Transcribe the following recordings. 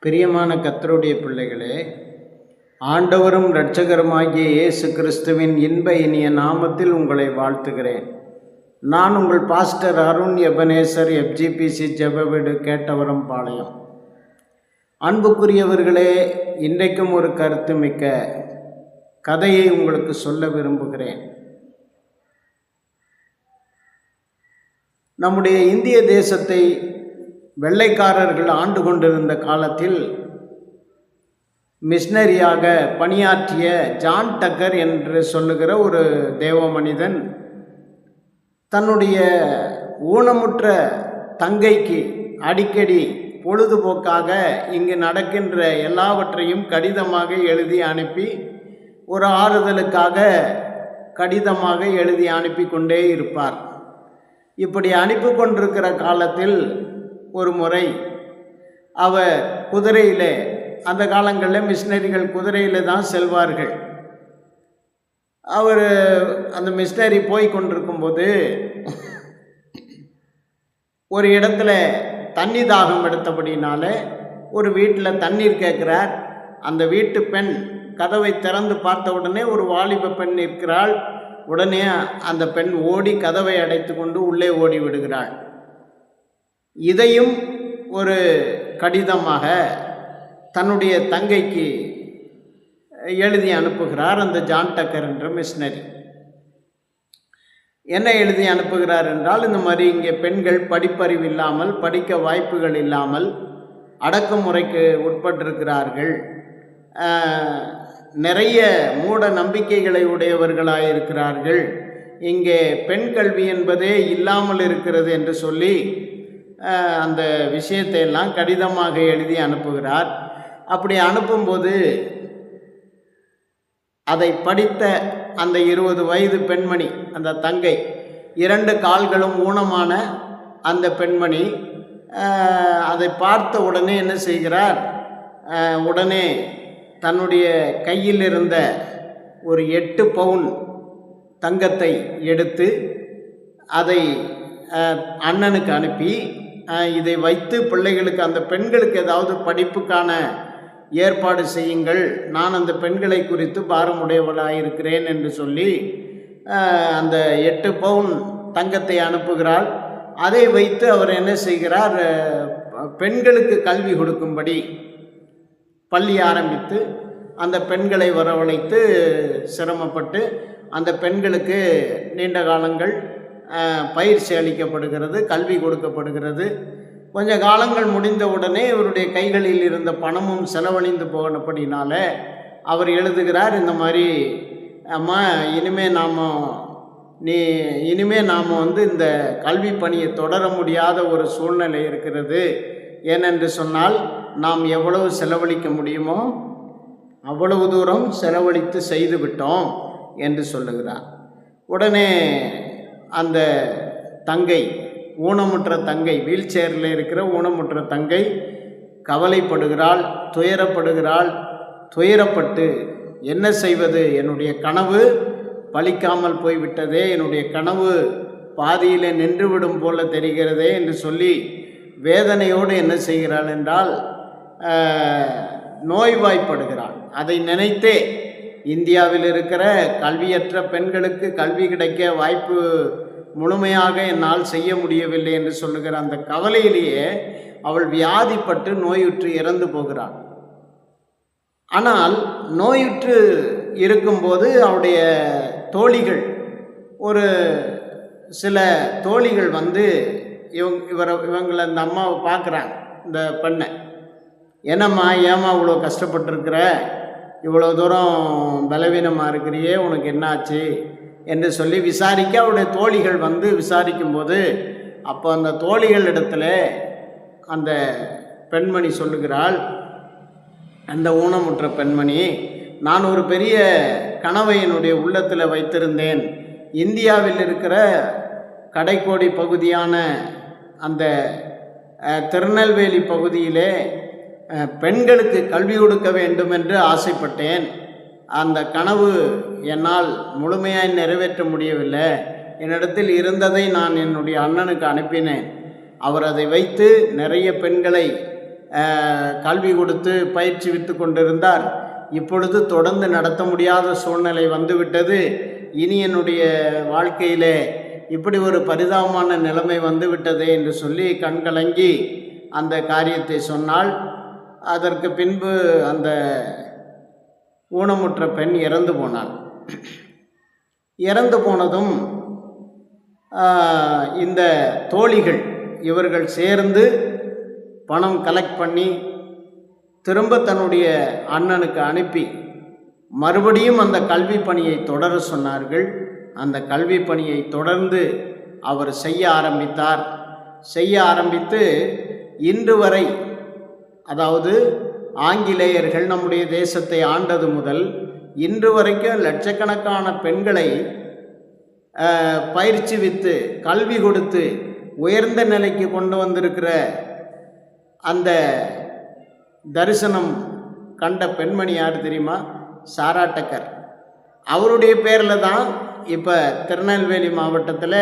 பிரியமான கர்த்தருடைய பிள்ளைகளே, ஆண்டவரும் இரட்சகருமாகிய இயேசு கிறிஸ்துவின் இன்ப இனிய நாமத்தில் உங்களை வாழ்த்துகிறேன். நான் உங்கள் பாஸ்டர் அருண் எபனேசர், FGPC ஜெப வீடு, கேட்டவரம் பாளையம். அன்புக்குரியவர்களே, இன்றைக்கும் ஒரு கருத்து மிக்க கதையை உங்களுக்கு சொல்ல விரும்புகிறேன். நம்முடைய இந்திய தேசத்தை வெள்ளைக்காரர்கள் ஆண்டு கொண்டிருந்த காலத்தில் மிஷனரியாக பணியாற்றிய ஜான் டக்கர் என்று சொல்லுகிற ஒரு தேவ மனிதன் தன்னுடைய ஊனமுற்ற தங்கைக்கு அடிக்கடி பொழுதுபோக்காக இங்கு நடக்கின்ற எல்லாவற்றையும் கடிதமாக எழுதி அனுப்பி, ஒரு ஆறுதலுக்காக கடிதமாக எழுதி அனுப்பி கொண்டே இருப்பார். இப்படி அனுப்பி கொண்டிருக்கிற காலத்தில் ஒரு முறை அவர் குதிரையில், அந்த காலங்களில் மிஷினரிகள் குதிரையில் தான் செல்வார்கள். அவர் அந்த மிஷினரி போய் கொண்டிருக்கும்போது ஒரு இடத்துல தண்ணி தாகம் எடுத்தபடினால ஒரு வீட்டில் தண்ணீர் கேட்குறார். அந்த வீட்டு பெண் கதவை திறந்து பார்த்த உடனே ஒரு வாலிப பெண் இருக்கிறாள். உடனே அந்த பெண் ஓடி கதவை அடைத்து கொண்டு உள்ளே ஓடி விடுகிறாள். இதையும் ஒரு கடிதமாக தன்னுடைய தங்கைக்கு எழுதி அனுப்புகிறார் அந்த ஜான் டக்கர் என்ற மிஷனரி. என்ன எழுதி அனுப்புகிறார் என்றால், இந்த மாதிரி இங்கே பெண்கள் படிப்பறிவு இல்லாமல், படிக்க வாய்ப்புகள் இல்லாமல் அடக்குமுறைக்கு உட்பட்டிருக்கிறார்கள், நிறைய மூட நம்பிக்கைகளை உடையவர்களாக இருக்கிறார்கள், இங்கே பெண் கல்வி என்பதே இல்லாமல் இருக்கிறது என்று சொல்லி அந்த விஷயத்தை எல்லாம் கடிதமாக எழுதி அனுப்புகிறார். அப்படி அனுப்பும்போது அதை படித்த அந்த 20 வயது பெண்மணி, அந்த தங்கை, 2 கால்களும் ஊனமான அந்த பெண்மணி அதை பார்த்த உடனே என்ன செய்கிறார், உடனே தன்னுடைய கையில் இருந்த ஒரு 8 பவுன் தங்கத்தை எடுத்து அதை அண்ணனுக்கு அனுப்பி, இதை வைத்து பிள்ளைகளுக்கு, அந்த பெண்களுக்கு ஏதாவது படிப்புக்கான ஏற்பாடு செய்யுங்கள், நான் அந்த பெண்களை குறித்து பாரமுடையவளாக இருக்கிறேன் என்று சொல்லி அந்த 8 பவுன் தங்கத்தை அனுப்புகிறாள். அதை வைத்து அவர் என்ன செய்கிறார், பெண்களுக்கு கல்வி கொடுக்கும்படி பள்ளி ஆரம்பித்து அந்த பெண்களை வரவழைத்து சிரமப்பட்டு அந்த பெண்களுக்கு நீண்ட காலங்கள் பயிற்சி அளிக்கப்படுகிறது, கல்வி கொடுக்கப்படுகிறது. கொஞ்ச காலங்கள் முடிந்த உடனே இவருடைய கைகளில் இருந்த பணமும் செலவழிந்து போனபடினால அவர் எழுதுகிறார், இந்த மாதிரி அம்மா, இனிமே நாம் இந்த கல்வி பணியை தொடர முடியாத ஒரு சூழ்நிலை இருக்கிறது. ஏனென்று சொன்னால், நாம் எவ்வளவு செலவழிக்க முடியுமோ அவ்வளவு தூரம் செலவழித்து செய்து விட்டோம் என்று சொல்லுகிறார். உடனே அந்த தங்கை, ஊனமுற்ற தங்கை, வீல் சேரில் இருக்கிற ஊனமுற்ற தங்கை கவலைப்படுகிறாள், துயரப்படுகிறாள். துயரப்பட்டு என்ன செய்வது, என்னுடைய கனவு பலிக்காமல் போய்விட்டதே, என்னுடைய கனவு பாதியிலே நின்றுவிடும் போல தெரிகிறதே என்று சொல்லி வேதனையோடு என்ன செய்கிறாள் என்றால் நோய்வாய்ப்படுகிறாள். அதை நினைத்தே இந்தியாவில் இருக்கிற கல்வியற்ற பெண்களுக்கு கல்வி கிடைக்க வாய்ப்பு முழுமையாக என்னால் செய்ய முடியவில்லை என்று சொல்லுகிற அந்த கவலையிலேயே அவள் வியாதிப்பட்டு நோயுற்று இறந்து போகிறாள். ஆனால் நோயுற்று இருக்கும்போது அவளுடைய தோழிகள், ஒரு சில தோழிகள் இவங்களை, இந்த அம்மாவை பார்க்குறாங்க, இந்த பெண்ணை. ஏமா இவ்வளோ கஷ்டப்பட்டுருக்கிற, இவ்வளோ தூரம் பலவீனமாக இருக்கிறியே, உனக்கு என்னாச்சு என்று சொல்லி விசாரிக்க அவருடைய தோழிகள் விசாரிக்கும்போது, அப்போ அந்த தோழிகள் இடத்துல அந்த பெண்மணி சொல்லுகிறாள், அந்த ஊனமுற்ற பெண்மணி, நான் ஒரு பெரிய கனவை என்னுடைய உள்ளத்தில் வைத்திருந்தேன். இந்தியாவில் இருக்கிற கடைக்கோடி பகுதியான அந்த திருநெல்வேலி பகுதியிலே பெண்களுக்கு கல்வி கொடுக்க வேண்டும் என்று ஆசைப்பட்டேன். அந்த கனவு என்னால் முழுமையாக நிறைவேற்ற முடியவில்லை. என்னிடத்தில் இருந்ததை நான் என்னுடைய அண்ணனுக்கு அனுப்பினேன். அவர் அதை வைத்து நிறைய பெண்களை கல்வி கொடுத்து பயிற்சிவித்து கொண்டிருந்தார். இப்பொழுது தொடர்ந்து நடத்த முடியாத சூழ்நிலை வந்துவிட்டது. இனி என்னுடைய வாழ்க்கையிலே இப்படி ஒரு பரிதாபமான நிலைமை வந்துவிட்டதே என்று சொல்லி கண்கலங்கி அந்த காரியத்தை சொன்னாள். அதற்கு பின்பு அந்த ஊனமுற்ற பெண் இறந்து போனாள். இறந்து போனதும் இந்த தோழிகள் இவர்கள் சேர்ந்து பணம் கலெக்ட் பண்ணி திரும்ப தன்னுடைய அண்ணனுக்கு அனுப்பி மறுபடியும் அந்த கல்வி பணியை தொடர சொன்னார்கள். அந்த கல்வி பணியை தொடர்ந்து அவர் செய்ய ஆரம்பித்தார். செய்ய ஆரம்பித்து இன்று வரை, அதாவது ஆங்கிலேயர்கள் நம்முடைய தேசத்தை ஆண்டது முதல் இன்று வரைக்கும் லட்சக்கணக்கான பெண்களை பயிற்சிவித்து கல்வி கொடுத்து உயர்ந்த நிலைக்கு கொண்டு வந்திருக்கிற அந்த தரிசனம் கண்ட பெண்மணி யார் தெரியுமா? சாரா டக்கர். அவருடைய பேரில் தான் இப்போ திருநெல்வேலி மாவட்டத்தில்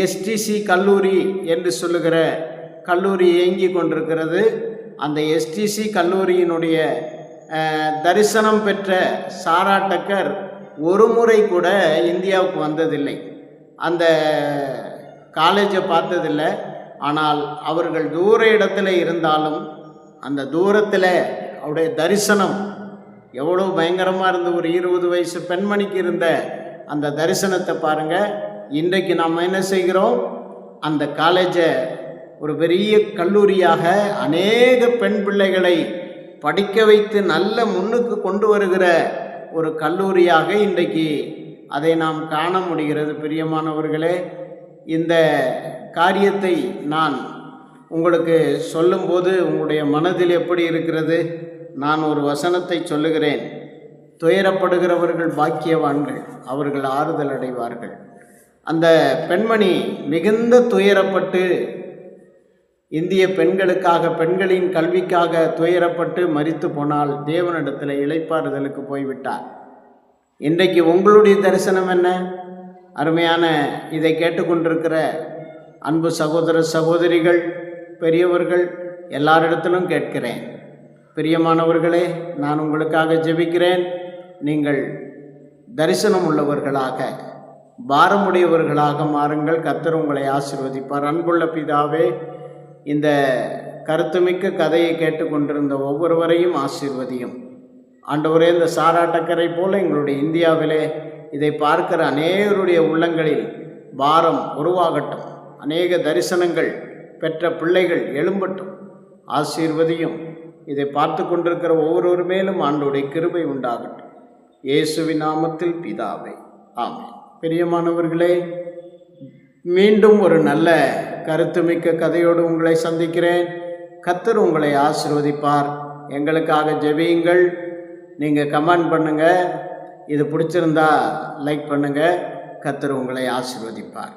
எஸ்டிசி கல்லூரி என்று சொல்லுகிற கல்லூரி இயங்கி கொண்டிருக்கிறது. அந்த எஸ்டிசி கல்லூரியினுடைய தரிசனம் பெற்ற சாரா டக்கர் ஒரு முறை கூட இந்தியாவுக்கு வந்ததில்லை, அந்த காலேஜை பார்த்ததில்லை. ஆனால் அவர்கள் தூர இடத்துல இருந்தாலும் அந்த தூரத்தில் அவருடைய தரிசனம் எவ்வளோ பயங்கரமாக இருந்த ஒரு 20 வயசு பெண்மணிக்கு இருந்த அந்த தரிசனத்தை பாருங்கள். இன்றைக்கு நாம் என்ன செய்கிறோம்? அந்த காலேஜை ஒரு பெரிய கல்லூரியாக அநேக பெண் பிள்ளைகளை படிக்க வைத்து நல்ல முன்னுக்கு கொண்டு வருகிற ஒரு கல்லூரியாக இன்றைக்கு அதை நாம் காண முடிகிறது. பிரியமானவர்களே, இந்த காரியத்தை நான் உங்களுக்கு சொல்லும்போது உங்களுடைய மனதில் எப்படி இருக்கிறது? நான் ஒரு வசனத்தை சொல்லுகிறேன். துயரப்படுகிறவர்கள் பாக்கியவான்கள், அவர்கள் ஆறுதல் அடைவார்கள். அந்த பெண்மணி மிகுந்த துயரப்பட்டு இந்திய பெண்களுக்காக, பெண்களின் கல்விக்காக துயரப்பட்டு மரித்து போனால் தேவனிடத்தில் இளைப்பாறுதலுக்கு போய்விட்டார். இன்றைக்கு உங்களுடைய தரிசனம் என்ன? அருமையான இதை கேட்டுக்கொண்டிருக்கிற அன்பு சகோதர சகோதரிகள், பெரியவர்கள் எல்லாரிடத்திலும் கேட்கிறேன். பிரியமானவர்களே, நான் உங்களுக்காக ஜெபிக்கிறேன். நீங்கள் தரிசனம் உள்ளவர்களாக, பாரமுடையவர்களாக மாறுங்கள். கர்த்தர் உங்களை ஆசீர்வதிப்பார். அன்புள்ள பிதாவே, இந்த கருத்துமிக்க கதையை கேட்டுக்கொண்டிருந்த ஒவ்வொருவரையும் ஆசீர்வதியும். ஆண்டவரே, இந்த சாரா டக்கரை போல எங்களுடைய இந்தியாவிலே இதை பார்க்கிற அநேகருடைய உள்ளங்களில் பாரம் உருவாகட்டும். அநேக தரிசனங்கள் பெற்ற பிள்ளைகள் எழும்பட்டும். ஆசீர்வதியும். இதை பார்த்து கொண்டிருக்கிற ஒவ்வொரு மேலும் ஆண்டவருடைய கிருபை உண்டாகட்டும். இயேசுவின் நாமத்தில் பிதாவே, ஆமென். பிரியமானவர்களே, மீண்டும் ஒரு நல்ல கருத்துமிக்க கதையோடு உங்களை சந்திக்கிறேன். கர்த்தர் உங்களை ஆசீர்வதிப்பார். எங்களுக்காக ஜெபியுங்கள். நீங்கள் கமெண்ட் பண்ணுங்கள். இது பிடிச்சிருந்தா லைக் பண்ணுங்கள். கர்த்தர் உங்களை ஆசீர்வதிப்பார்.